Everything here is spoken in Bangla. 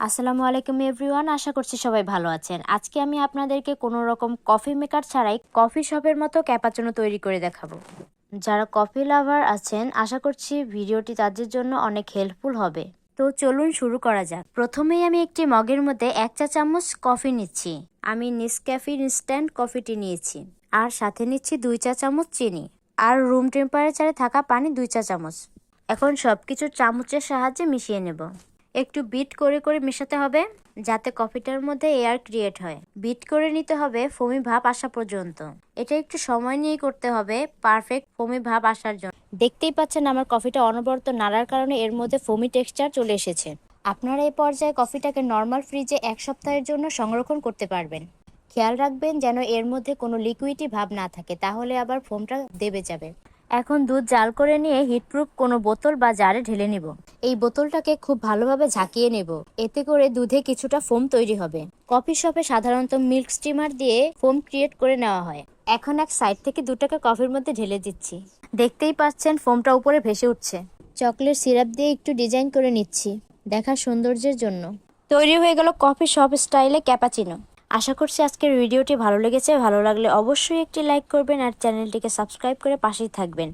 আসসালামু আলাইকুম এভরিওয়ান, আশা করছি সবাই ভালো আছেন। আজকে আমি আপনাদেরকে কোনো রকম কফি মেকার ছাড়াই কফি শপের মতো ক্যাপাচিনো তৈরি করে দেখাবো। যারা কফি লাভার আছেন, আশা করছি ভিডিওটি তাদের জন্য অনেক হেল্পফুল হবে। তো চলুন শুরু করা যাক। প্রথমেই আমি একটি মগের মধ্যে 1 চা চামচ কফি নিচ্ছি। আমি নেসক্যাফে ইনস্ট্যান্ট কফিটি নিয়েছি। আর সাথে নিচ্ছি 2 চা চামচ চিনি আর রুম টেম্পারেচারে থাকা পানি 2 চা চামচ। এখন সবকিছু চামচের সাহায্যে মিশিয়ে নেব। একটু বিট করে করে মেশাতে হবে যাতে কফিটার মধ্যে এয়ার ক্রিয়েট হয়। বিট করে নিতে হবে ফোমি ভাব আসা পর্যন্ত। এটা একটু সময় নিয়ে করতে হবে পারফেক্ট ফোমি ভাব আসার জন্য। দেখতেই পাচ্ছেন আমার কফিটা অনবরত নাড়ার কারণে এর মধ্যে ফোমি টেক্সচার চলে এসেছে। আপনারা এই পর্যায়ে কফিটাকে নর্মাল ফ্রিজে 1 সপ্তাহের জন্য সংরক্ষণ করতে পারবেন। খেয়াল রাখবেন যেন এর মধ্যে কোনো লিকুইডি ভাব না থাকে, তাহলে আবার ফোমটা দেবে যাবে। এখন দুধ জাল করে নিয়ে হিটপ্রুফ কোনো বোতল বা জারে ঢেলে নিব। এই বোতলটাকে খুব ভালোভাবে ঝাঁকিয়ে নেব, এতে করে দুধে কিছুটা ফোম তৈরি হবে। কফি শপে সাধারণত মিল্ক স্টিমার দিয়ে ফোম ক্রিয়েট করে নেওয়া হয়। এখন এক সাইড থেকে দুধটাকে কফির মধ্যে ঢেলে দিচ্ছি। দেখতেই পাচ্ছেন ফোমটা উপরে ভেসে উঠছে। চকলেট সিরাপ দিয়ে একটু ডিজাইন করে নিচ্ছি দেখার সৌন্দর্যের জন্য। তৈরি হয়ে গেল কফি শপ স্টাইলে ক্যাপাচিনো। আশা করছি আজকের ভিডিওটি ভালো লেগেছে। ভালো লাগলে অবশ্যই একটি লাইক করবেন আর চ্যানেলটিকে সাবস্ক্রাইব করে পাশেই থাকবেন।